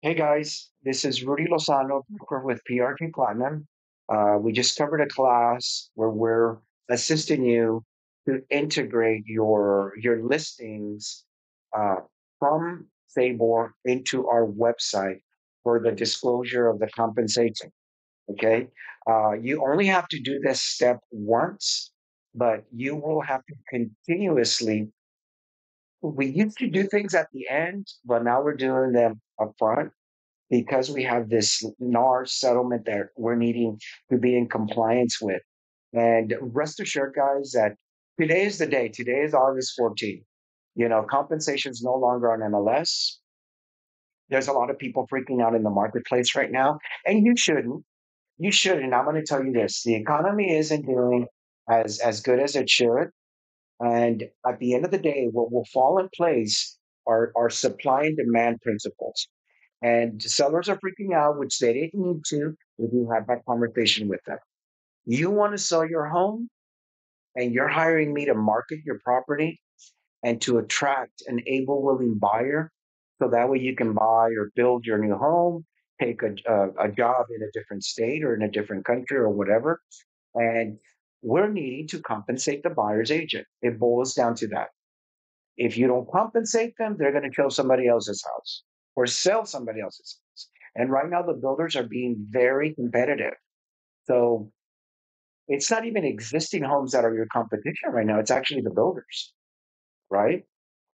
Hey guys, this is Rudy Lozano, broker with PRT Platinum. We just covered a class where we're assisting you to integrate your listings uh, from Sabor into our website for the disclosure of the compensation. Okay, you only have to do this step once, but you will have to continuously. We used to do things at the end, but now we're doing them up front because we have this NAR settlement that we're needing to be in compliance with. And rest assured, guys, that today is the day. Today is August 14th. Compensation is no longer on MLS. There's a lot of people freaking out in the marketplace right now, and you shouldn't. You shouldn't. I'm going to tell you this: the economy isn't doing as good as it should, and at the end of the day, what will fall in place are supply and demand principles. And sellers are freaking out, which they didn't need to if you have that conversation with them. You want to sell your home and you're hiring me to market your property and to attract an able, willing buyer. So that way you can buy or build your new home, take a job in a different state or in a different country or whatever. And we're needing to compensate the buyer's agent. It boils down to that. If you don't compensate them, they're going to kill somebody else's house or sell somebody else's house. And right now, the builders are being very competitive. So it's not even existing homes that are your competition right now. It's actually the builders, right?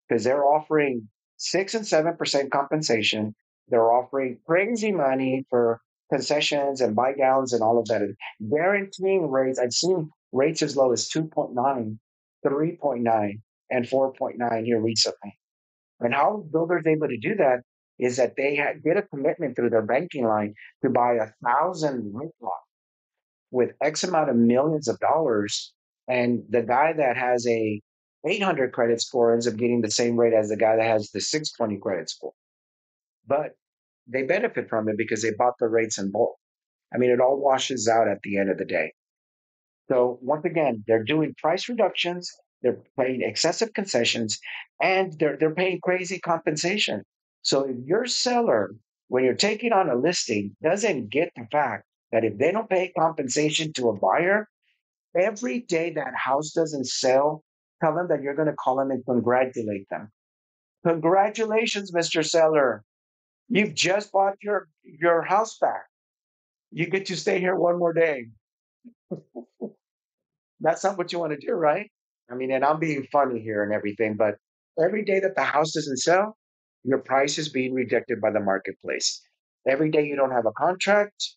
Because they're offering 6 and 7% compensation. They're offering crazy money for concessions and buy downs and all of that. And guaranteeing rates. I've seen rates as low as 2.9, 3.9, and 4.9 here recently. And how builders able to do that is that they did a commitment through their banking line to buy 1,000 rent lots with X amount of millions of dollars. And the guy that has a 800 credit score ends up getting the same rate as the guy that has the 620 credit score. But they benefit from it because they bought the rates in bulk. I mean, it all washes out at the end of the day. So once again, they're doing price reductions, they're paying excessive concessions, and they're paying crazy compensation. So if your seller, when you're taking on a listing, doesn't get the fact that if they don't pay compensation to a buyer, every day that house doesn't sell, tell them that you're going to call them and congratulate them. Congratulations, Mr. Seller. You've just bought your house back. You get to stay here one more day. That's not what you want to do, right? I mean, and I'm being funny here and everything, but every day that the house doesn't sell, your price is being rejected by the marketplace. Every day you don't have a contract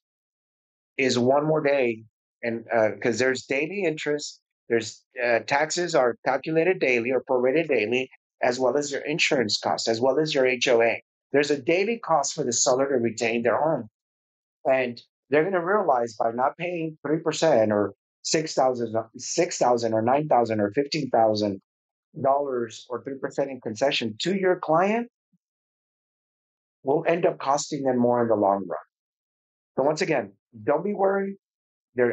is one more day, and because there's daily interest, there's taxes are calculated daily or prorated daily, as well as your insurance costs, as well as your HOA. There's a daily cost for the seller to retain their home. And they're going to realize by not paying 3% or 6,000, 6,000 or 9,000 or $15,000 or 3% in concession to your client will end up costing them more in the long run. So once again, don't be worried. We're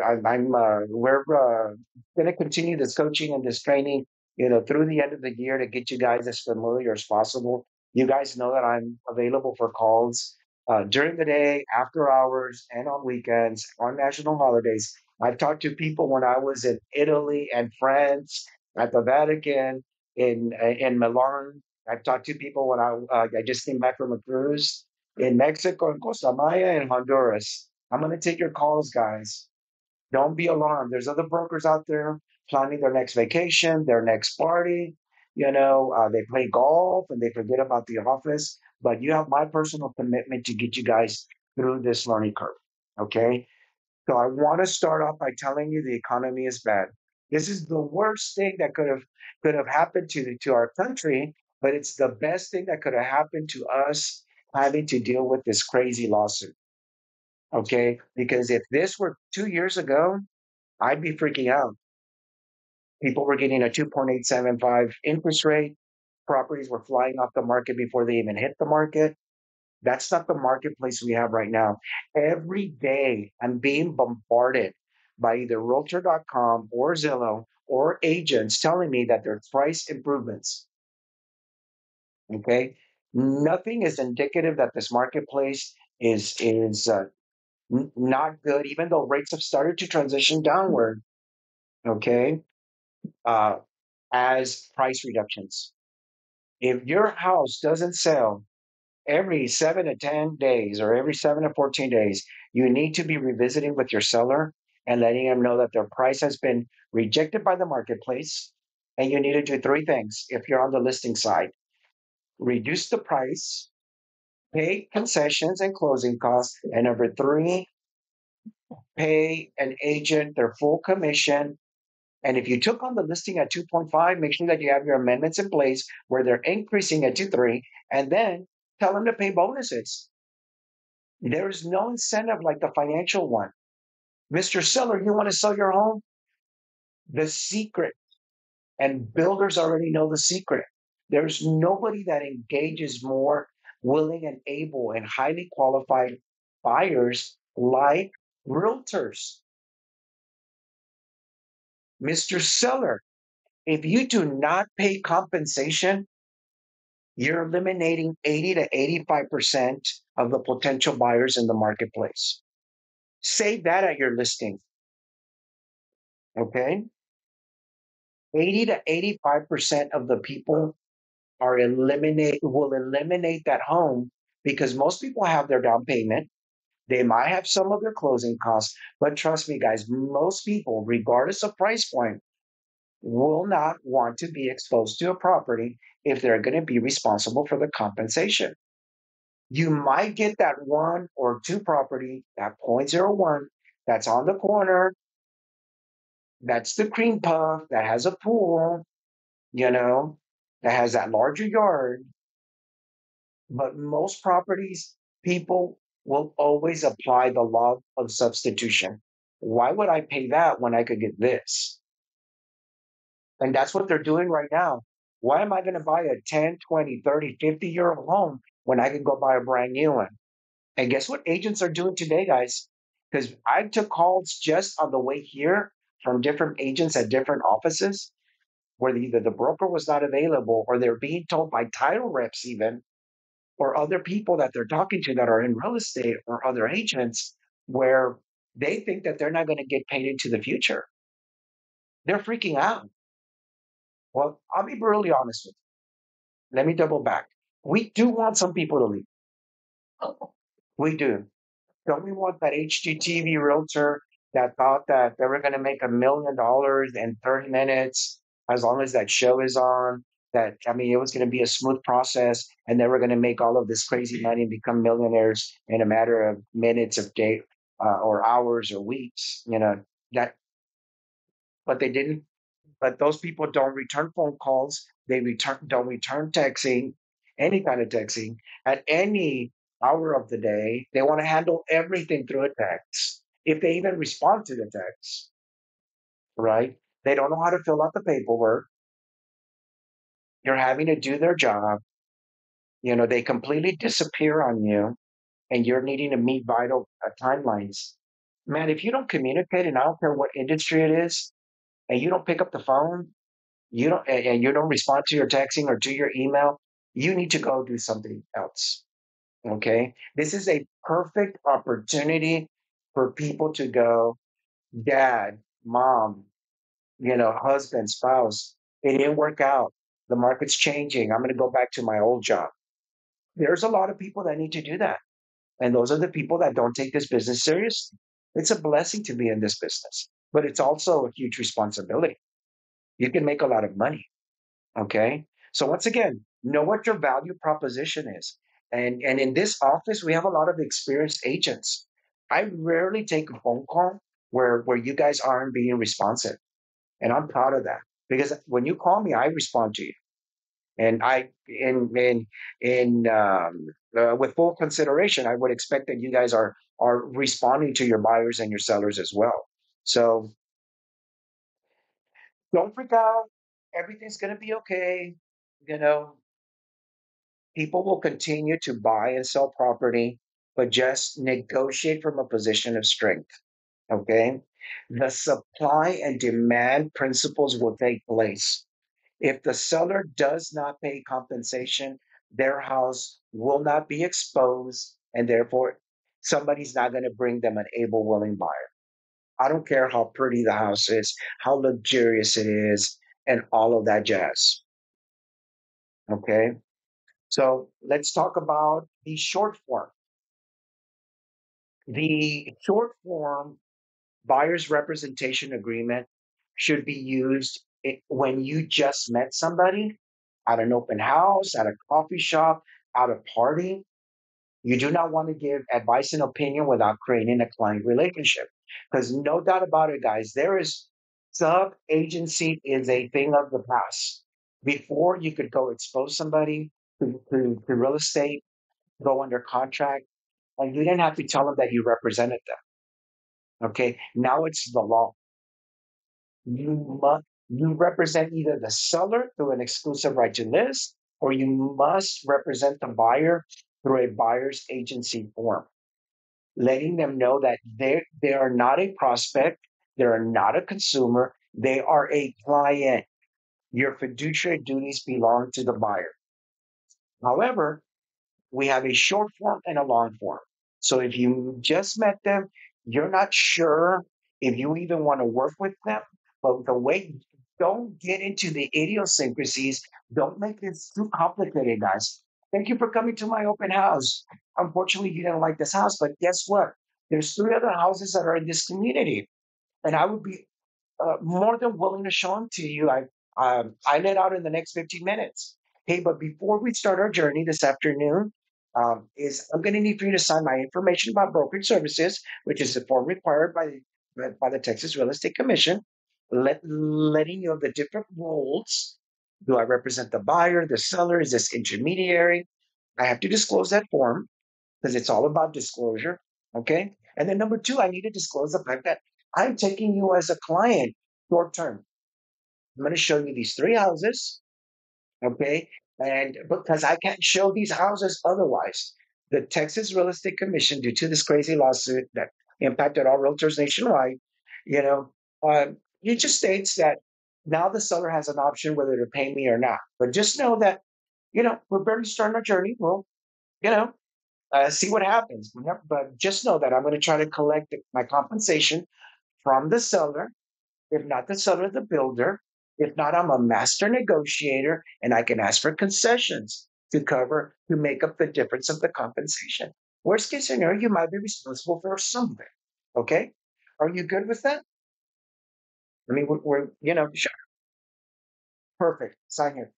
going to continue this coaching and this training, through the end of the year to get you guys as familiar as possible. You guys know that I'm available for calls during the day, after hours, and on weekends, on national holidays. I've talked to people when I was in Italy and France, at the Vatican, in Milan. I've talked to people when I just came back from a cruise in Mexico, in Costa Maya, and Honduras. I'm going to take your calls, guys. Don't be alarmed. There's other brokers out there planning their next vacation, their next party. They play golf and they forget about the office. But you have my personal commitment to get you guys through this learning curve. Okay. So I want to start off by telling you the economy is bad. This is the worst thing that could have happened to our country, but it's the best thing that could have happened to us having to deal with this crazy lawsuit. Okay. Because if this were 2 years ago, I'd be freaking out. People were getting a 2.875 interest rate. Properties were flying off the market before they even hit the market. That's not the marketplace we have right now. Every day I'm being bombarded by either realtor.com or Zillow or agents telling me that there's price improvements. Okay. Nothing is indicative that this marketplace is not good, even though rates have started to transition downward. Okay, uh, as price reductions. If your house doesn't sell every 7 to 10 days or every 7 to 14 days, you need to be revisiting with your seller and letting them know that their price has been rejected by the marketplace. And you need to do three things if you're on the listing side: reduce the price, pay concessions and closing costs, and number three, pay an agent their full commission. And if you took on the listing at 2.5, make sure that you have your amendments in place where they're increasing it to 3, and then tell them to pay bonuses. There's no incentive like the financial one. Mr. Seller, you want to sell your home? The secret, and builders already know the secret. There's nobody that engages more willing and able and highly qualified buyers like realtors. Mr. Seller, if you do not pay compensation, you're eliminating 80 to 85% of the potential buyers in the marketplace. Say that at your listing, okay? 80 to 85% of the people will eliminate that home because most people have their down payment. They might have some of their closing costs, but trust me, guys, most people, regardless of price point, will not want to be exposed to a property if they're going to be responsible for the compensation. You might get that one or two property, that point zero 0.01, that's on the corner, that's the cream puff, that has a pool, you know, that has that larger yard. But most properties, people will always apply the law of substitution. Why would I pay that when I could get this? And that's what they're doing right now. Why am I going to buy a 10, 20, 30, 50-year old home when I can go buy a brand new one? And guess what agents are doing today, guys? Because I took calls just on the way here from different agents at different offices where either the broker was not available or they're being told by title reps, even, or other people that they're talking to that are in real estate or other agents, where they think that they're not going to get paid into the future. They're freaking out. Well, I'll be brutally honest with you. Let me double back. We do want some people to leave. We do. Don't we want that HGTV realtor that thought that they were going to make $1 million in 30 minutes as long as that show is on? That, I mean, it was going to be a smooth process and they were going to make all of this crazy money and become millionaires in a matter of minutes of day or hours or weeks, that, but they didn't. But those people don't return phone calls. They don't return texting, any kind of texting at any hour of the day. They want to handle everything through a text. If they even respond to the text, right? They don't know how to fill out the paperwork. You're having to do their job. They completely disappear on you and you're needing to meet vital timelines. Man, if you don't communicate, and I don't care what industry it is, and you don't pick up the phone, and you don't respond to your texting or to your email, you need to go do something else. Okay. This is a perfect opportunity for people to go, dad, mom, husband, spouse. It didn't work out. The market's changing. I'm going to go back to my old job. There's a lot of people that need to do that. And those are the people that don't take this business seriously. It's a blessing to be in this business, but it's also a huge responsibility. You can make a lot of money. Okay. So once again, know what your value proposition is. And in this office, we have a lot of experienced agents. I rarely take a phone call where you guys aren't being responsive. And I'm proud of that because when you call me, I respond to you. And I in with full consideration, I would expect that you guys are responding to your buyers and your sellers as well. So don't freak out. Everything's gonna be okay. You know, People will continue to buy and sell property, but just negotiate from a position of strength. Okay. The supply and demand principles will take place. If the seller does not pay compensation, their house will not be exposed, and therefore somebody's not going to bring them an able, willing buyer. I don't care how pretty the house is, how luxurious it is, and all of that jazz. Okay. So let's talk about the short form. The short form buyer's representation agreement should be used when you just met somebody at an open house, at a coffee shop, at a party. You do not want to give advice and opinion without creating a client relationship. Because no doubt about it, guys, there is sub agency is a thing of the past. Before you could go expose somebody to real estate, go under contract, and you didn't have to tell them that you represented them. Okay. Now it's the law. You represent either the seller through an exclusive right to list, or you must represent the buyer through a buyer's agency form, letting them know that they are not a prospect, they are not a consumer, they are a client. Your fiduciary duties belong to the buyer. However, we have a short form and a long form. So if you just met them, you're not sure if you even want to work with them. But the way, don't get into the idiosyncrasies. Don't make this too complicated, guys. Thank you for coming to my open house. Unfortunately, you didn't like this house, but guess what? There's three other houses that are in this community, and I would be more than willing to show them to you. I let out in the next 15 minutes. Hey, but before we start our journey this afternoon, is I'm going to need for you to sign my information about brokerage services, which is the form required by the Texas Real Estate Commission, letting you know the different roles. Do I represent the buyer, the seller? Is this intermediary? I have to disclose that form because it's all about disclosure. Okay. And then number two, I need to disclose the fact that I'm taking you as a client short term. I'm going to show you these three houses. Okay. And because I can't show these houses otherwise, the Texas Real Estate Commission, due to this crazy lawsuit that impacted all realtors nationwide, you know, it just states that now the seller has an option whether to pay me or not. But just know that, we're barely starting our journey. Well, you know, see what happens. Yep. But just know that I'm going to try to collect my compensation from the seller. If not the seller, the builder. If not, I'm a master negotiator and I can ask for concessions to make up the difference of the compensation. Worst case scenario, you might be responsible for something. Okay. Are you good with that? I mean, sure, perfect. Sign here.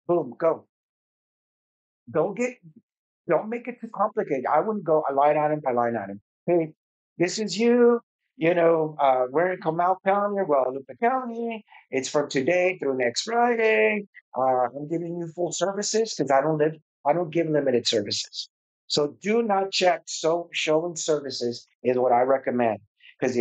Boom, go. Don't get Don't make it too complicated. I wouldn't go a line item by line item. Hey, this is you. We're in Comal County or Guadalupe County. It's from today through next Friday. I'm giving you full services because I don't give limited services. So do not check. So showing services is what I recommend. Because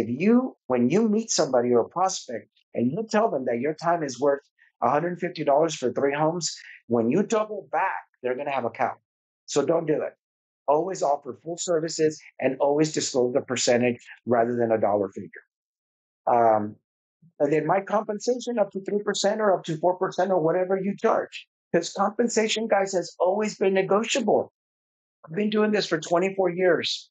when you meet somebody or a prospect and you tell them that your time is worth $150 for three homes, when you double back, they're going to have a cow. So don't do it. Always offer full services and always disclose the percentage rather than a dollar figure. Um, and then my compensation up to 3% or up to 4% or whatever you charge. Because compensation, guys, has always been negotiable. I've been doing this for 24 years.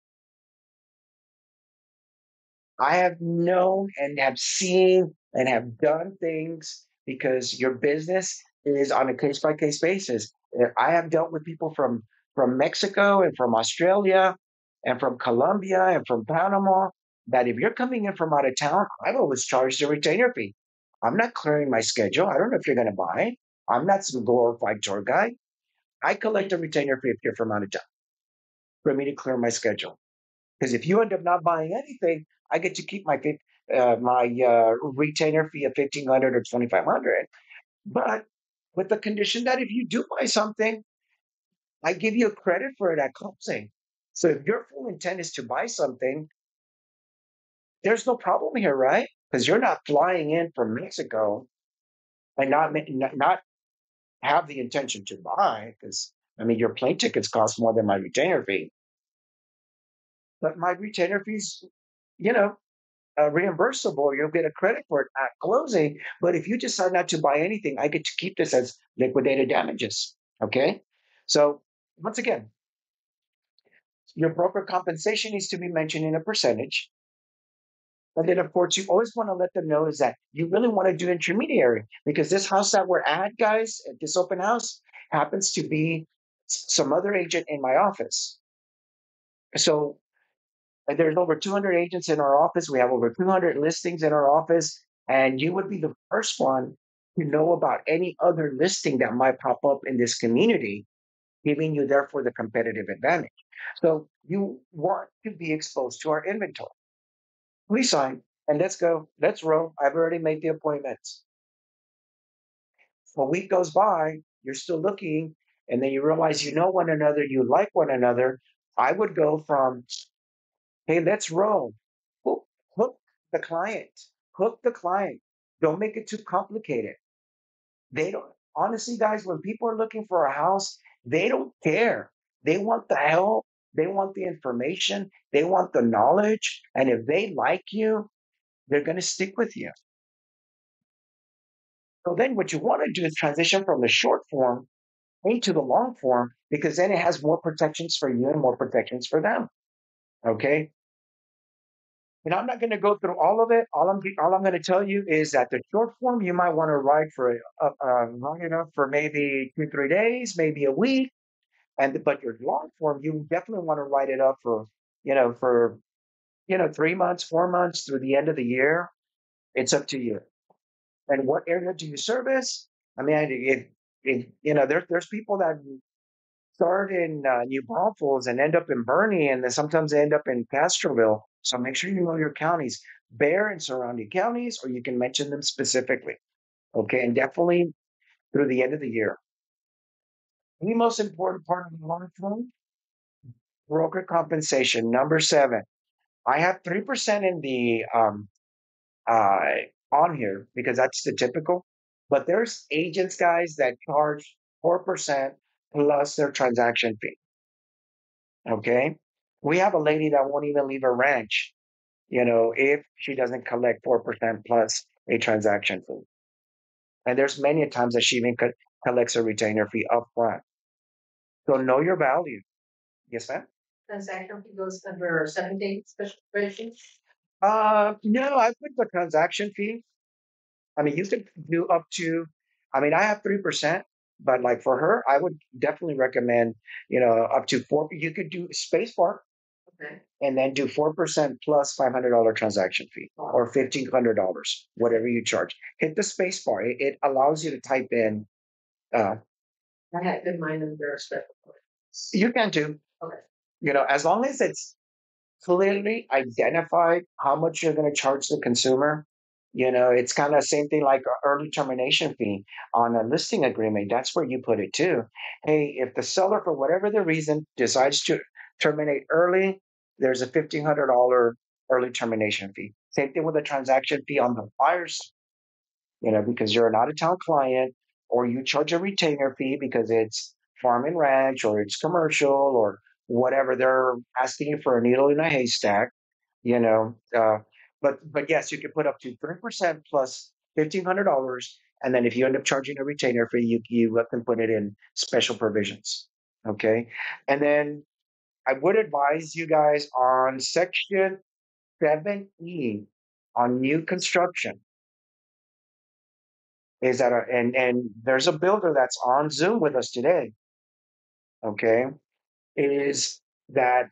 I have known and have seen and have done things because your business is on a case by case basis. I have dealt with people from Mexico and from Australia and from Colombia and from Panama that if you're coming in from out of town, I've always charged a retainer fee. I'm not clearing my schedule. I don't know if you're going to buy. I'm not some glorified tour guide. I collect a retainer fee if you're from out of town for me to clear my schedule. Because if you end up not buying anything, I get to keep my retainer fee of 1,500 or 2,500. But with the condition that if you do buy something, I give you a credit for it at closing. So if your full intent is to buy something, there's no problem here, right? Because you're not flying in from Mexico and not have the intention to buy. Because I mean, your plane tickets cost more than my retainer fee. But my retainer fees, you know, reimbursable. You'll get a credit for it at closing. But if you decide not to buy anything, I get to keep this as liquidated damages. Okay. So once again, your broker compensation needs to be mentioned in a percentage. And then, of course, you always want to let them know is that you really want to do intermediary because this house that we're at, guys, at this open house happens to be some other agent in my office. So there's over 200 agents in our office. We have over 200 listings in our office. And you would be the first one to know about any other listing that might pop up in this community, giving you, therefore, the competitive advantage. So you want to be exposed to our inventory. Please sign and let's go. Let's roll. I've already made the appointments. A week goes by, you're still looking, and then you realize you know one another, you like one another. I would go from, hey, let's roll. Hook, hook the client. Hook the client. Don't make it too complicated. They don't, honestly, guys, when people are looking for a house, they don't care. They want the help. They want the information. They want the knowledge. And if they like you, they're going to stick with you. So then what you want to do is transition from the short form into the long form because then it has more protections for you and more protections for them. Okay. And I'm not going to go through all of it. All I'm going to tell you is that the short form you might want to write for long enough for maybe 2 3 days, maybe a week, and but your long form you definitely want to write it up for for 3 months, 4 months through the end of the year. It's up to you. And what area do you service? I mean, if there's people that start in New Braunfels and end up in Bernie, and then sometimes they end up in Castroville. So make sure you know your counties, Bear and surrounding counties, or you can mention them specifically. Okay, and definitely through the end of the year. The most important part of the long term broker compensation. Number seven, I have 3% in the uh, on here because that's the typical. But there's agents, guys, that charge 4% plus their transaction fee. Okay. We have a lady that won't even leave her ranch, if she doesn't collect 4% plus a transaction fee. And there's many times that she even collects a retainer fee up front. So know your value. Yes, ma'am? Transaction fee goes under 7 days special provision? No, I put the transaction fee. I mean, you could do up to, I mean, I have 3%, but like for her, I would definitely recommend, up to four. You could do space bar. Okay. And then do 4% plus $500 transaction fee or $1,500, whatever you charge. Hit the space bar. It allows you to type in. Uh, I had in mind under special. You can too. Okay. As long as it's clearly identified how much you're going to charge the consumer. It's kind of same thing like an early termination fee on a listing agreement. That's where you put it too. Hey, if the seller, for whatever the reason, decides to terminate early, there's a $1,500 early termination fee. Same thing with a transaction fee on the buyer's, because you're an out of town client, or you charge a retainer fee because it's farm and ranch or it's commercial or whatever. They're asking you for a needle in a haystack, you know. But yes, you can put up to 3% plus $1,500, and then if you end up charging a retainer fee, you let them put it in special provisions. Okay, and then I would advise you guys on section 7E on new construction is that and there's a builder that's on Zoom with us today. Okay, is that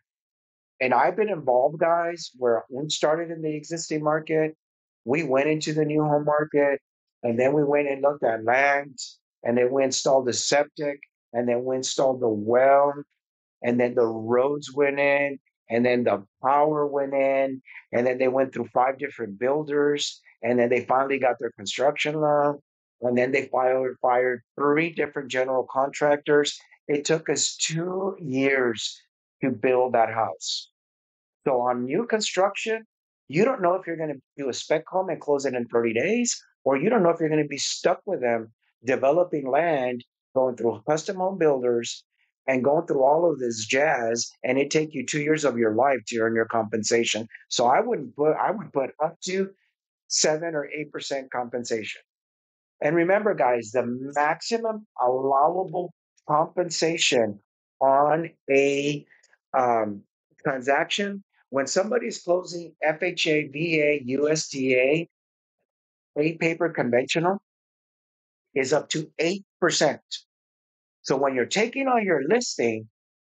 and I've been involved, guys, where we started in the existing market, we went into the new home market, and then we went and looked at land, and then we installed the septic, and then we installed the well, and then the roads went in, and then the power went in, and then they went through five different builders, and then they finally got their construction loan, and then they fired three different general contractors. It took us 2 years to build that house. So on new construction, you don't know if you're going to do a spec home and close it in 30 days, or you don't know if you're going to be stuck with them developing land, going through custom home builders and going through all of this jazz, and it take you 2 years of your life to earn your compensation. So I would put up to 7 or 8% compensation. And remember, guys, the maximum allowable compensation on a um, transaction, when somebody's closing FHA, VA, USDA, A paper conventional, is up to 8%. So when you're taking on your listing,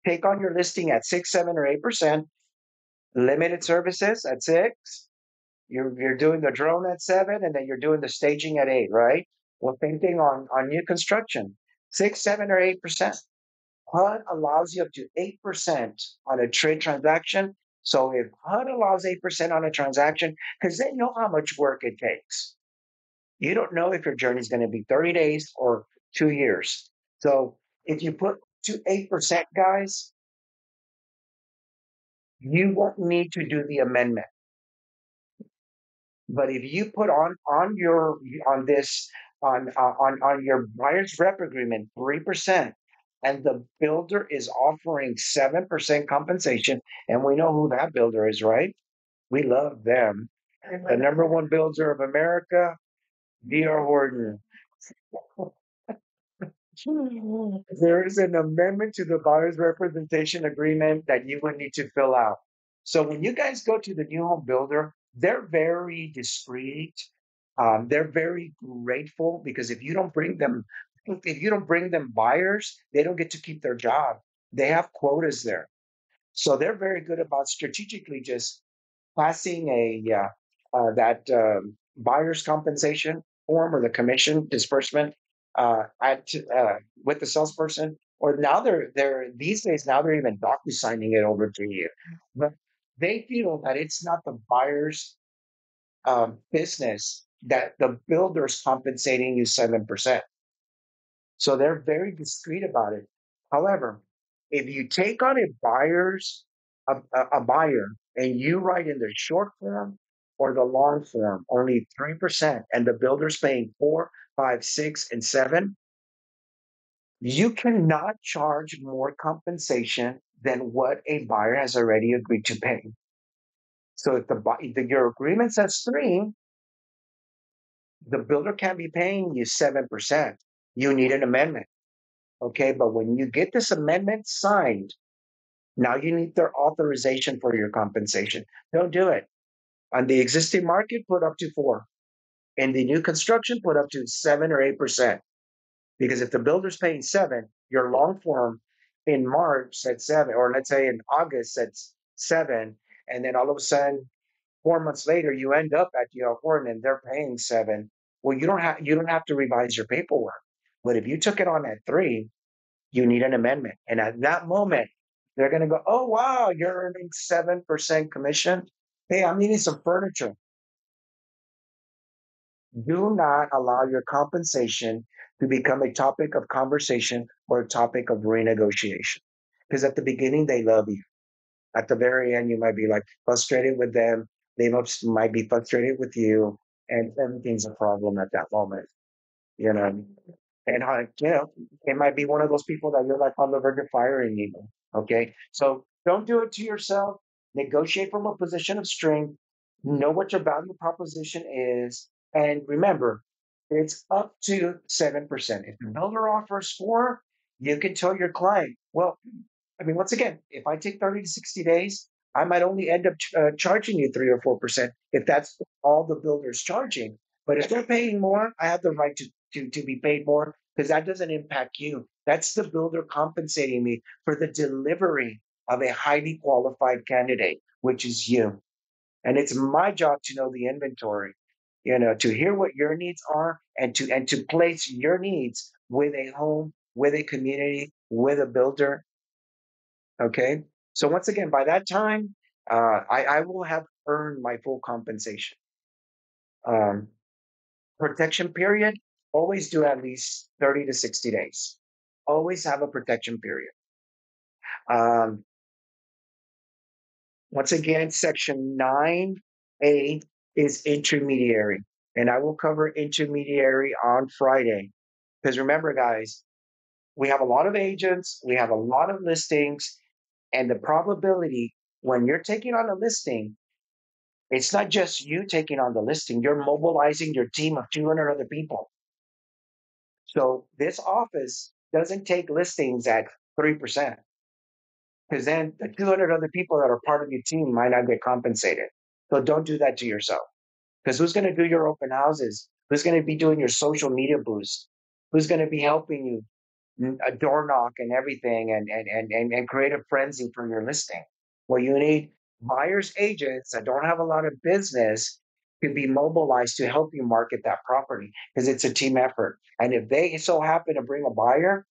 take on your listing at 6, 7, or 8%, limited services at 6, you're doing the drone at 7, and then you're doing the staging at 8, right? Well, same thing on new construction, 6, 7, or 8%. HUD allows you up to 8% on a trade transaction. So if HUD allows 8% on a transaction, because they know how much work it takes. You don't know if your journey is going to be 30 days or 2 years. So if you put to 8%, guys, you won't need to do the amendment. But if you put on this on your buyer's rep agreement 3%, and the builder is offering 7% compensation, and we know who that builder is, right? We love them. The number one builder of America, D.R. Horton. There is an amendment to the buyer's representation agreement that you would need to fill out. So when you guys go to the new home builder, they're very discreet. They're very grateful because if you don't bring them buyers, they don't get to keep their job. They have quotas there. So they're very good about strategically just passing that buyer's compensation form or the commission disbursement at with the salesperson. Or now they're these days now they're even docu signing it over to you. But they feel that it's not the buyer's business that the builder's compensating you 7%. So they're very discreet about it. However, if you take on a buyer and you write in the short form or the long form only 3%, and the builder's paying 4, 5, 6, and 7, you cannot charge more compensation than what a buyer has already agreed to pay. So if your agreement says 3, the builder can't be paying you 7%. You need an amendment. Okay, but when you get this amendment signed, now you need their authorization for your compensation. Don't do it. On the existing market, put up to 4. In the new construction, put up to 7 or 8%. Because if the builder's paying 7, your long form in March said 7, or let's say in August said 7, and then all of a sudden 4 months later you end up at your Horn and they're paying 7. Well, you don't have to revise your paperwork. But if you took it on at 3, you need an amendment. And at that moment, they're going to go, oh, wow, you're earning 7% commission. Hey, I'm needing some furniture. Do not allow your compensation to become a topic of conversation or a topic of renegotiation. Because at the beginning, they love you. At the very end, you might be like frustrated with them. They might be frustrated with you, and everything's a problem at that moment. You know, and it might be one of those people that you're like on the verge of firing even. Okay. So don't do it to yourself. Negotiate from a position of strength. Know what your value proposition is. And remember, it's up to 7%. If the builder offers 4, you can tell your client, well, I mean, once again, if I take 30 to 60 days, I might only end up charging you 3 or 4% if that's all the builder's charging. But if they're paying more, I have the right to be paid more because that doesn't impact you. That's the builder compensating me for the delivery of a highly qualified candidate, which is you. And it's my job to know the inventory, to hear what your needs are and to place your needs with a home, with a community, with a builder. Okay. So once again, by that time, I will have earned my full compensation. Um, Protection period, always do at least 30 to 60 days. Always have a protection period. Um, Once again, section 9A is intermediary. And I will cover intermediary on Friday. Because remember, guys, we have a lot of agents, we have a lot of listings, and the probability when you're taking on a listing, it's not just you taking on the listing, you're mobilizing your team of 200 other people. So this office doesn't take listings at 3%, because then the 200 other people that are part of your team might not get compensated. So don't do that to yourself. Because who's going to do your open houses? Who's going to be doing your social media boost? Who's going to be helping you a door knock and everything and create a frenzy for your listing? Well, you need buyers agents that don't have a lot of business to be mobilized to help you market that property because it's a team effort. And if they so happen to bring a buyer,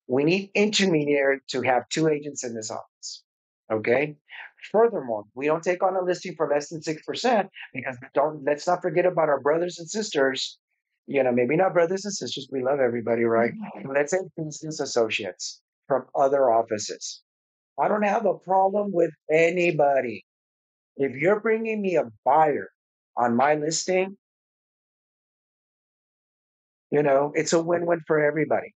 we need intermediary to have two agents in this office. Okay. Furthermore, we don't take on a listing for less than 6% because don't let's not forget about our brothers and sisters. Maybe not brothers and sisters. We love everybody, right? Let's say business associates from other offices. I don't have a problem with anybody. If you're bringing me a buyer on my listing, it's a win-win for everybody.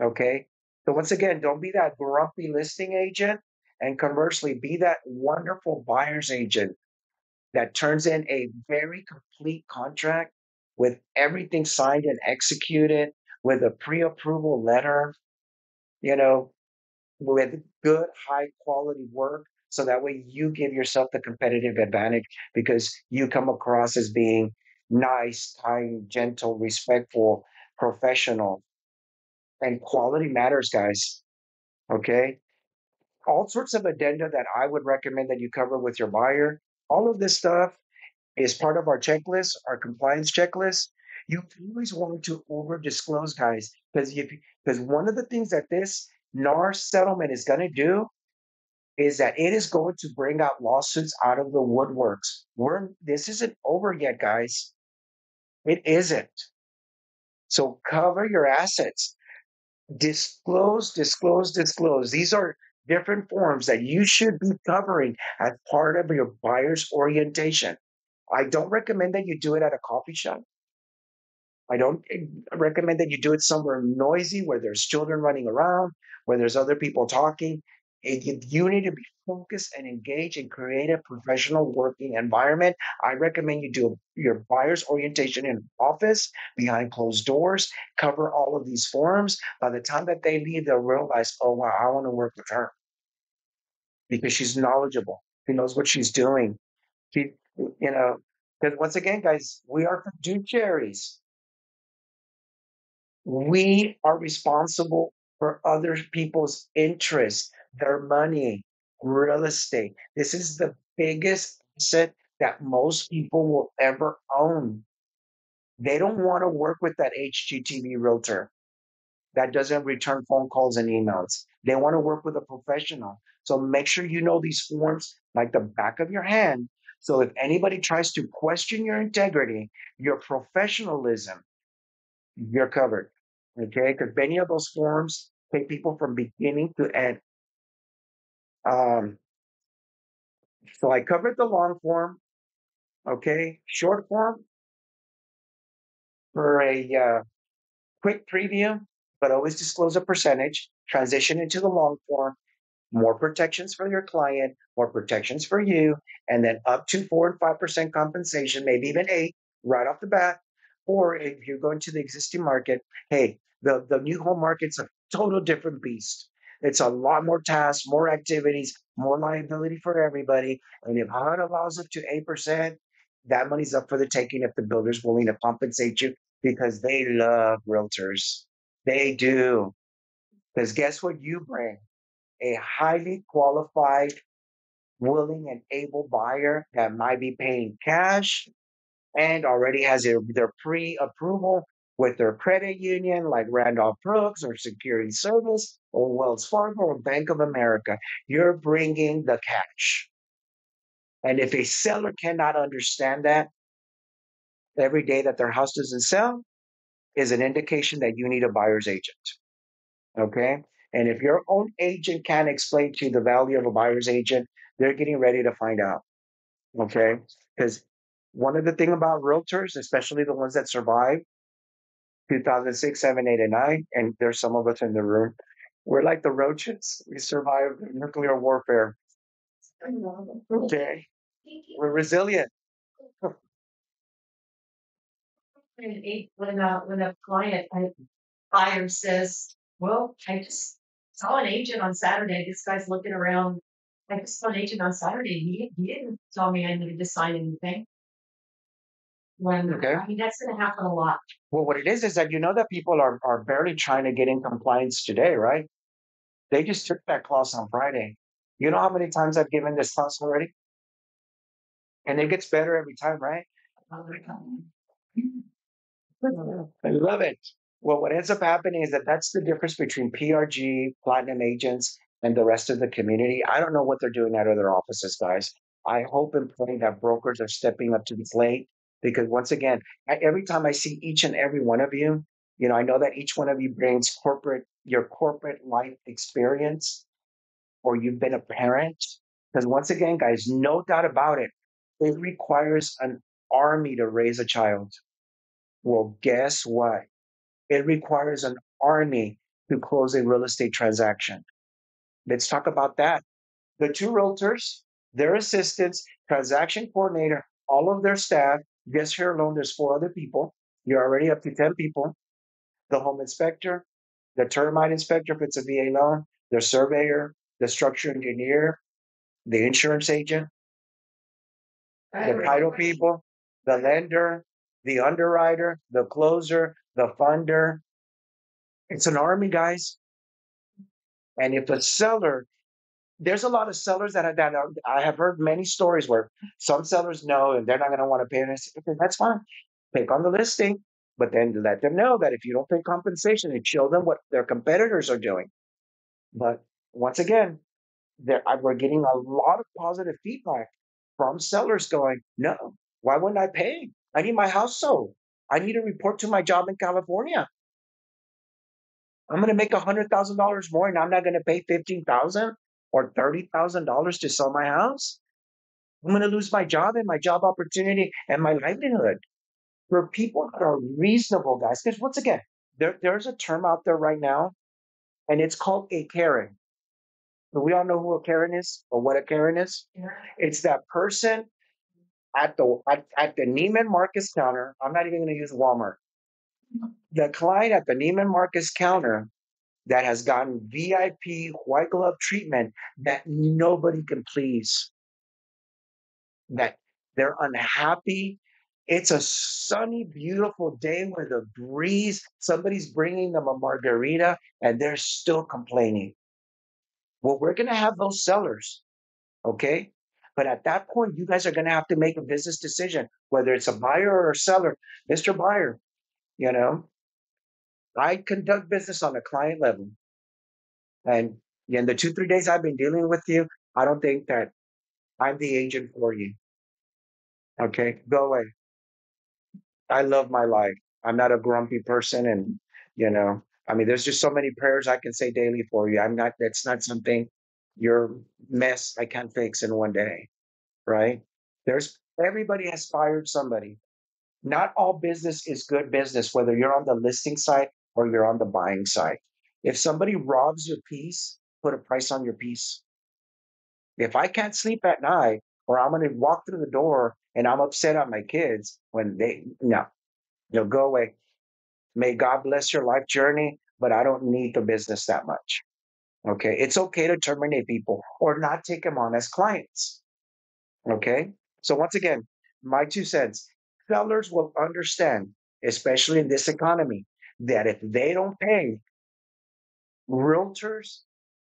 Okay. So once again, don't be that grumpy listing agent, and conversely, be that wonderful buyer's agent that turns in a very complete contract with everything signed and executed with a pre-approval letter, you know, with good high quality work. So that way you give yourself the competitive advantage because you come across as being nice, kind, gentle, respectful, professional, and quality matters, guys. Okay. All sorts of addenda that I would recommend that you cover with your buyer. All of this stuff is part of our checklist, our compliance checklist. You always want to over disclose, guys, because one of the things that this NAR settlement is going to do is that it is going to bring out lawsuits out of the woodworks. This isn't over yet, guys. It isn't. So cover your assets. Disclose, disclose, disclose. These are different forms that you should be covering as part of your buyer's orientation. I don't recommend that you do it at a coffee shop. I don't recommend that you do it somewhere noisy where there's children running around, where there's other people talking. You need to be focused and engaged and create a professional working environment. I recommend you do your buyer's orientation in office behind closed doors, cover all of these forms. By the time that they leave, they'll realize, oh, wow, I want to work with her because she's knowledgeable. She knows what she's doing. She, because once again, guys, we are fiduciaries. We are responsible for other people's interests, their money, real estate. This is the biggest asset that most people will ever own. They don't want to work with that HGTV realtor that doesn't return phone calls and emails. They want to work with a professional. So make sure you know these forms like the back of your hand. So if anybody tries to question your integrity, your professionalism, you're covered. Okay, because many of those forms take people from beginning to end. Um, so I covered the long form. Okay, short form for a quick preview, but always disclose a percentage. Transition into the long form. More protections for your client, more protections for you, and then up to 4 and 5% compensation, maybe even eight right off the bat. Or if you're going to the existing market, hey, the new home market's a total different beast. It's a lot more tasks, more activities, more liability for everybody. And if HUD allows up to 8%, that money's up for the taking if the builder's willing to compensate you because they love realtors. They do. Because guess what you bring? A highly qualified, willing, and able buyer that might be paying cash and already has their pre approval with their credit union like Randolph Brooks or Security Service or Wells Fargo or Bank of America. You're bringing the cash. And if a seller cannot understand that every day that their house doesn't sell, is an indication that you need a buyer's agent. Okay. And if your own agent can't explain to you the value of a buyer's agent, they're getting ready to find out. Okay. Because one of the thing about realtors, especially the ones that survive 2006, 7, 8, and 9, and there's some of us in the room, we're like the roaches. We survived nuclear warfare. Okay. We're resilient. buyer says, well, I just saw an agent on Saturday. This guy's looking around. I just saw an agent on Saturday. He didn't tell me I needed to sign anything. When Okay. I mean, that's going to happen a lot. Well, what it is that you know that people are barely trying to get in compliance today, right? They just took that class on Friday. You know how many times I've given this class already? And it gets better every time, right? I love it. Well, what ends up happening is that that's the difference between PRG, platinum agents, and the rest of the community. I don't know what they're doing out of their offices, guys. I hope and pray that brokers are stepping up to the plate because once again, every time I see each and every one of you, you know, I know that each one of you brings your corporate life experience, or you've been a parent. Because once again, guys, no doubt about it, it requires an army to raise a child. Well, guess what? It requires an army to close a real estate transaction. Let's talk about that. The two realtors, their assistants, transaction coordinator, all of their staff. Guess here alone, there's four other people. You're already up to 10 people. The home inspector, the termite inspector if it's a VA loan, the surveyor, the structure engineer, the insurance agent, the title people, the lender, the underwriter, the closer, the funder. It's an army, guys. And if a seller, there's a lot of sellers I have heard many stories where some sellers know and they're not going to want to pay. And I say, okay, that's fine. Take on the listing, but then let them know that if you don't pay compensation, and show them what their competitors are doing. But once again, we're getting a lot of positive feedback from sellers going, no, why wouldn't I pay? I need my house sold. I need to report to my job in California. I'm going to make $100,000 more, and I'm not going to pay 15,000 or $30,000 to sell my house. I'm going to lose my job and my job opportunity and my livelihood. For people that are reasonable, guys, because once again, there's a term out there right now, and it's called a Karen. We all know who a Karen is or what a Karen is. It's that person at the Neiman Marcus counter. I'm not even going to use Walmart. The client at the Neiman Marcus counter that has gotten VIP white glove treatment that nobody can please, that they're unhappy. It's a sunny, beautiful day with a breeze. Somebody's bringing them a margarita and they're still complaining. Well, we're going to have those sellers, okay? But at that point, you guys are going to have to make a business decision, whether it's a buyer or a seller. Mr. Buyer, you know, I conduct business on a client level. And in the 2, 3 days I've been dealing with you, I don't think that I'm the agent for you. Okay, go away. I love my life. I'm not a grumpy person, and you know, I mean, there's just so many prayers I can say daily for you. I'm not. That's not something your mess I can't fix in one day, right? There's everybody has fired somebody. Not all business is good business, whether you're on the listing side or you're on the buying side. If somebody robs your peace, put a price on your peace. If I can't sleep at night, or I'm going to walk through the door and I'm upset at my kids when no, you'll go away. May God bless your life journey, but I don't need the business that much. Okay. It's okay to terminate people or not take them on as clients. Okay. So, once again, my 2 cents, sellers will understand, especially in this economy, that if they don't pay realtors,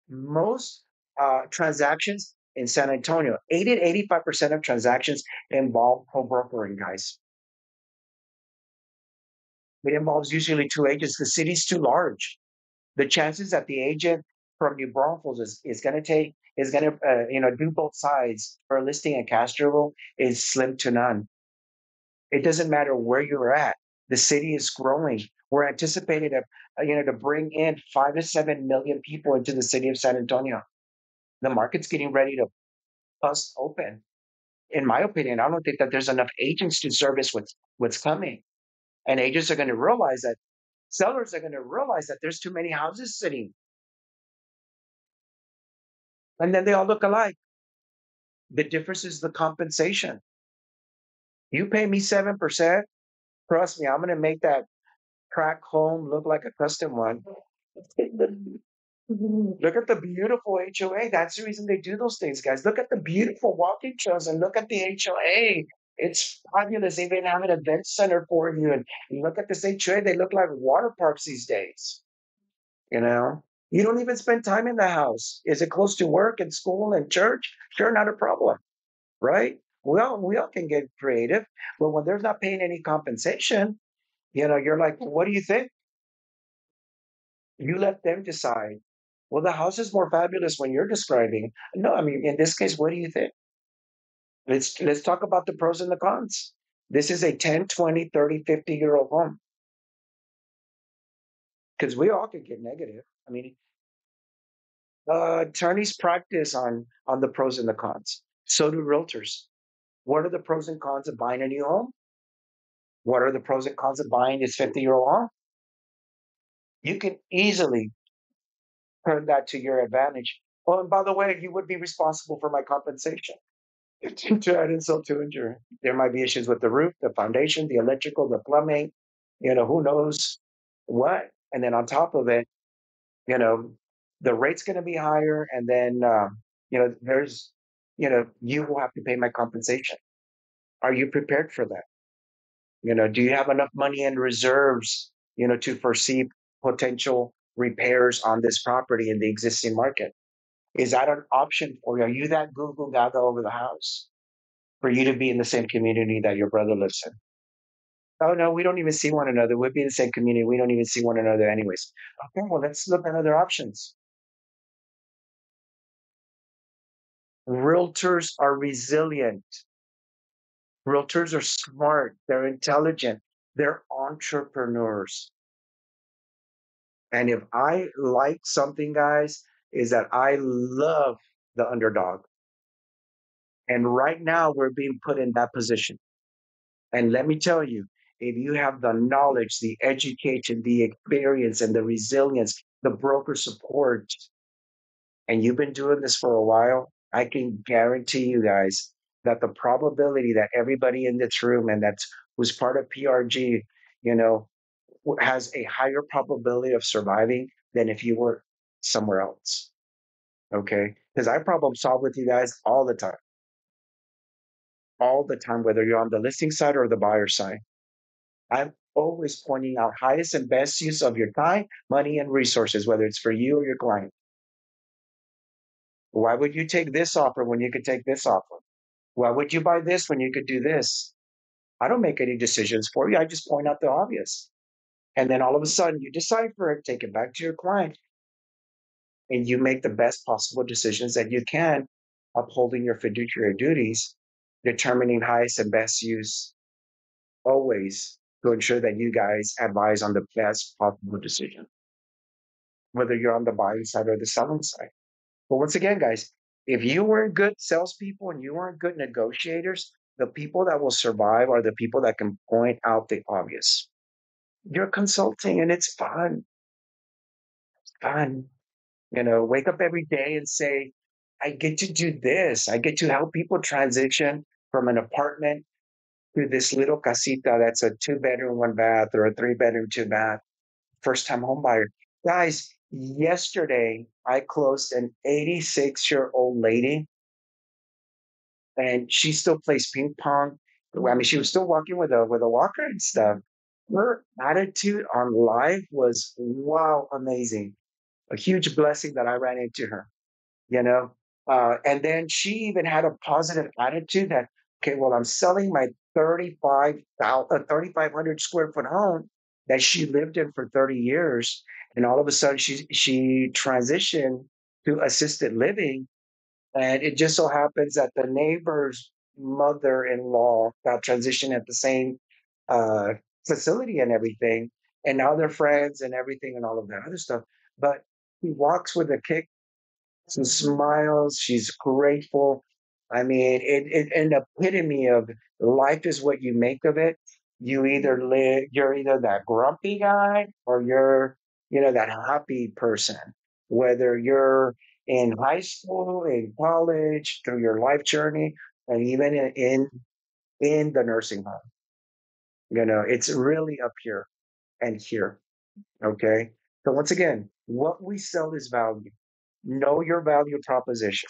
most transactions in San Antonio, 80 to 85% of transactions involve co-brokering, guys. It involves usually two agents. The city's too large. The chances that the agent from New Braunfels is going to do both sides for a listing in Castroville is slim to none. It doesn't matter where you're at. The city is growing. We're anticipating to bring in 5 to 7 million people into the city of San Antonio. The market's getting ready to bust open. In my opinion, I don't think that there's enough agents to service what's coming. And agents are going to realize that sellers are going to realize that there's too many houses sitting, and then they all look alike. The difference is the compensation. You pay me 7%. Trust me, I'm going to make that. Track home look like a custom one. Look at the beautiful HOA. That's the reason they do those things, guys. Look at the beautiful walking trails and look at the HOA. It's fabulous. They even have an event center for you. And look at this HOA. They look like water parks these days. You know, you don't even spend time in the house. Is it close to work and school and church? Sure, not a problem, right? We all can get creative, but when they're not paying any compensation, you're like, what do you think? You let them decide. Well, the house is more fabulous when you're describing. No, I mean, in this case, what do you think? Let's talk about the pros and the cons. This is a 10, 20, 30, 50-year-old home because we all could get negative. I mean, attorneys practice on the pros and the cons. So do realtors. What are the pros and cons of buying a new home? What are the pros and cons of buying this 50-year-old home? You can easily turn that to your advantage. Oh, and by the way, you would be responsible for my compensation. To add insult to injury. There might be issues with the roof, the foundation, the electrical, the plumbing, who knows what. And then on top of it, you know, the rate's going to be higher. And then, you will have to pay my compensation. Are you prepared for that? Do you have enough money in reserves, to foresee potential repairs on this property in the existing market? Is that an option for you? Are you that goo goo gaga over the house for you to be in the same community that your brother lives in? Oh no, we don't even see one another. We'll be in the same community. We don't even see one another anyways. Okay, well, let's look at other options. Realtors are resilient. Realtors are smart. They're intelligent. They're entrepreneurs. And if I like something, guys, is that I love the underdog. And right now we're being put in that position. And let me tell you, if you have the knowledge, the education, the experience, and the resilience, the broker support, and you've been doing this for a while, I can guarantee you guys that the probability that everybody in this room and that's who's part of PRG, you know, has a higher probability of surviving than if you were somewhere else. Okay. Because I problem solve with you guys all the time, whether you're on the listing side or the buyer side. I'm always pointing out highest and best use of your time, money, and resources, whether it's for you or your client. Why would you take this offer when you could take this offer? Why would you buy this when you could do this? I don't make any decisions for you. I just point out the obvious. And then all of a sudden you decide for it, take it back to your client, and you make the best possible decisions that you can, upholding your fiduciary duties, determining highest and best use always to ensure that you guys advise on the best possible decision, whether you're on the buying side or the selling side. But once again, guys, if you weren't good salespeople and you weren't good negotiators, the people that will survive are the people that can point out the obvious. You're consulting and it's fun. Fun. Wake up every day and say, I get to do this. I get to help people transition from an apartment to this little casita that's a 2 bedroom, 1 bath, or a 3 bedroom, 2 bath, first time home buyer. Guys, yesterday I closed an 86-year-old lady and she still plays ping pong. I mean, she was still walking with a walker and stuff. Her attitude on life was wow, amazing. A huge blessing that I ran into her, you know. And then she even had a positive attitude that, okay, well, I'm selling my 3,500 square foot home that she lived in for 30 years, and all of a sudden she transitioned to assisted living, and it just so happens that the neighbor's mother-in-law got transitioned at the same uh, facility and everything, and now they're friends and everything and all of that other stuff. But he walks with a kick, she smiles, she's grateful. I mean, it an epitome of life is what you make of it. You're either that grumpy guy or you're, that happy person. Whether you're in high school, in college, through your life journey, and even in the nursing home. It's really up here. and here. Okay. So once again, what we sell is value. Know your value proposition.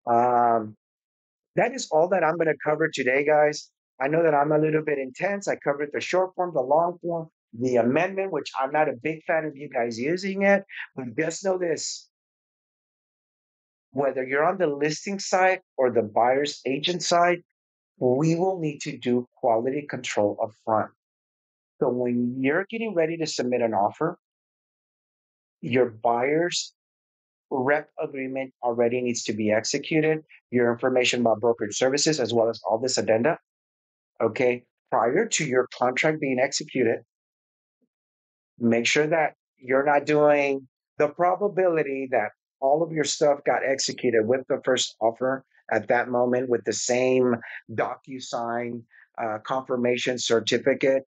Um, that is all that I'm going to cover today, guys. I know that I'm a little bit intense. I covered the short form, the long form, the amendment, which I'm not a big fan of you guys using it. But just know this, whether you're on the listing side or the buyer's agent side, we will need to do quality control up front. So when you're getting ready to submit an offer, your buyer's rep agreement already needs to be executed, your information about brokerage services, as well as all this addenda. Okay. Prior to your contract being executed, make sure that you're not doing the probability that all of your stuff got executed with the first offer at that moment with the same DocuSign confirmation certificate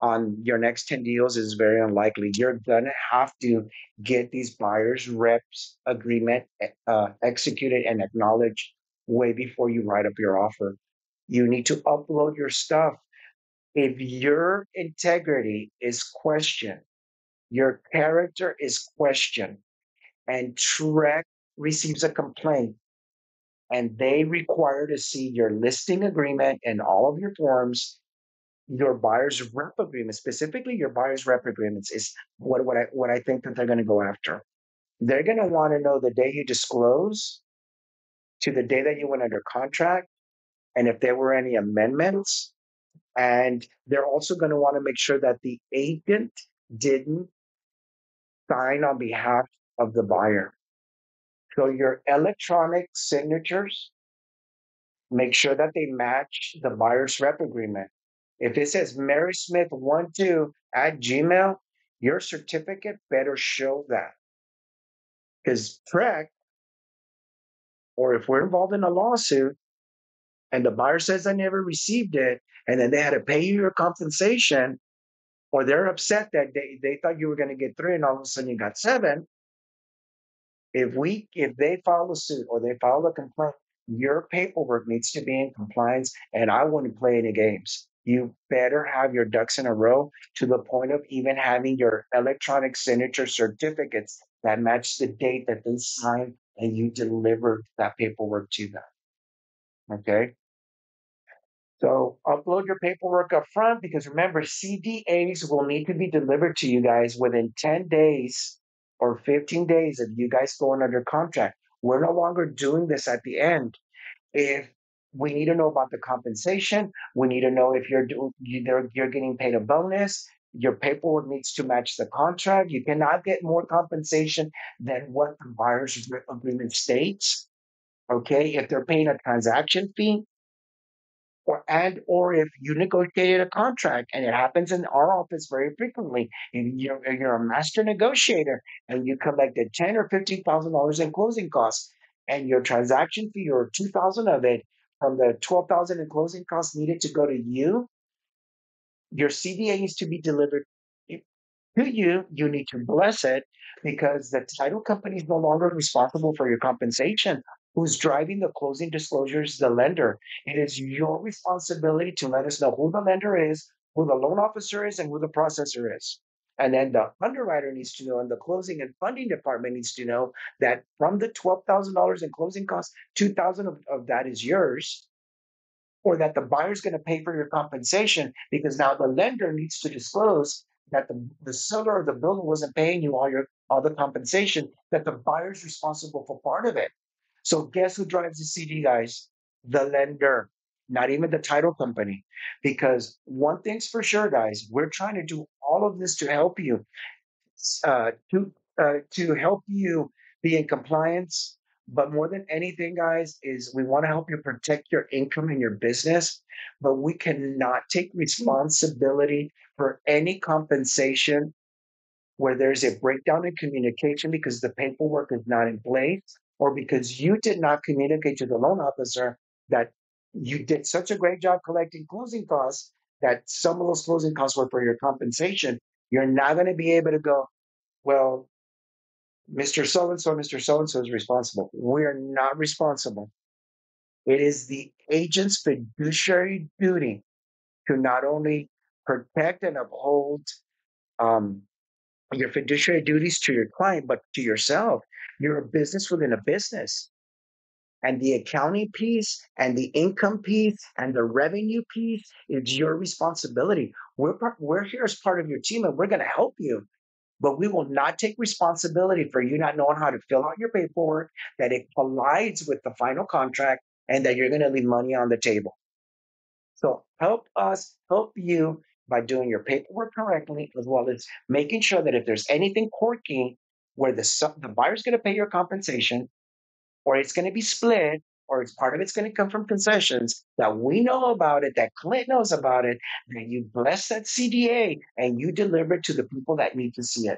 on your next 10 deals is very unlikely. You're going to have to get these buyers reps agreement executed and acknowledged way before you write up your offer. You need to upload your stuff. If your integrity is questioned, your character is questioned, and TREC receives a complaint and they require to see your listing agreement and all of your forms, your buyer's rep agreement, specifically your buyer's rep agreements, is what I think that they're going to go after. They're going to want to know the day you disclose to the day that you went under contract, and if there were any amendments. And they're also going to want to make sure that the agent didn't sign on behalf of the buyer. So your electronic signatures, make sure that they match the buyer's rep agreement. If it says Mary Smith 12 at Gmail, your certificate better show that. Because TREC, or if we're involved in a lawsuit and the buyer says I never received it, and then they had to pay you your compensation, or they're upset that they thought you were going to get 3 and all of a sudden you got 7. If they file a suit or they file a complaint, your paperwork needs to be in compliance, and I wouldn't play any games. You better have your ducks in a row to the point of even having your electronic signature certificates that match the date that they signed and you delivered that paperwork to them. Okay. So upload your paperwork up front because remember, CDAs will need to be delivered to you guys within 10 days or 15 days of you guys going under contract. We're no longer doing this at the end. If we need to know about the compensation, we need to know if you're getting paid a bonus. Your paperwork needs to match the contract. You cannot get more compensation than what the buyer's agreement states. Okay, if they're paying a transaction fee, or if you negotiated a contract, and it happens in our office very frequently, and you're a master negotiator and you collected $10 or $15,000 in closing costs, and your transaction fee or 2,000 of it from the 12,000 in closing costs needed to go to you, your CDA needs to be delivered to you. You need to bless it because the title company is no longer responsible for your compensation. Who's driving the closing disclosures? The lender. It is your responsibility to let us know who the lender is, who the loan officer is, and who the processor is. And then the underwriter needs to know, and the closing and funding department needs to know that from the $12,000 in closing costs, 2,000 of that is yours, or that the buyer's going to pay for your compensation because now the lender needs to disclose that the seller or the builder wasn't paying you all the compensation, that the buyer's responsible for part of it. So guess who drives the CD, guys? The lender, not even the title company. Because one thing's for sure, guys, we're trying to do all of this to help you uh, to to help you be in compliance. But more than anything, guys, is we want to help you protect your income and your business. But we cannot take responsibility for any compensation where there's a breakdown in communication because the paperwork is not in place, or because you did not communicate to the loan officer that you did such a great job collecting closing costs that some of those closing costs were for your compensation. You're not going to be able to go, well, Mr. So and so, Mr. So and so is responsible. We're not responsible. It is the agent's fiduciary duty to not only protect and uphold um, your fiduciary duties to your client, but to yourself. You're a business within a business. And the accounting piece and the income piece and the revenue piece is your responsibility. We're here as part of your team and we're going to help you, but we will not take responsibility for you not knowing how to fill out your paperwork, that it collides with the final contract, and that you're going to leave money on the table. So help us help you by doing your paperwork correctly, as well as making sure that if there's anything quirky where the buyer's going to pay your compensation, or it's going to be split, or it's part of it's going to come from concessions, that we know about it, that Clint knows about it, that you bless that CDA and you deliver it to the people that need to see it.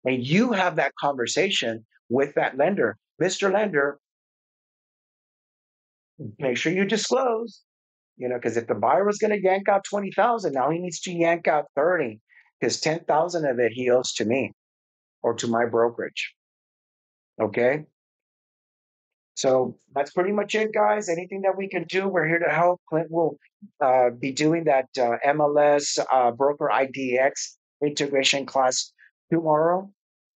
And you have that conversation with that lender. Mr. Lender, make sure you disclose, because if the buyer was going to yank out 20,000, now he needs to yank out 30, because 10,000 of it he owes to me or to my brokerage. Okay. So that's pretty much it, guys. Anything that we can do, we're here to help. Clint will be doing that MLS broker IDX integration class tomorrow.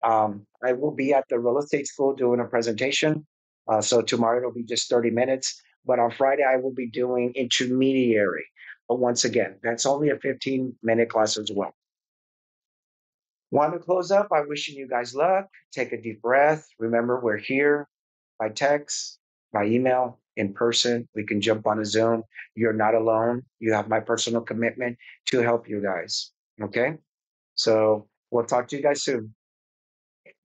I will be at the real estate school doing a presentation. So tomorrow it'll be just 30 minutes. But on Friday, I will be doing intermediary. But once again, that's only a 15-minute class as well. Want to close up by wishing you guys luck. Take a deep breath. Remember, we're here by text, by email, in person. We can jump on a Zoom. You're not alone. You have my personal commitment to help you guys. Okay. So we'll talk to you guys soon.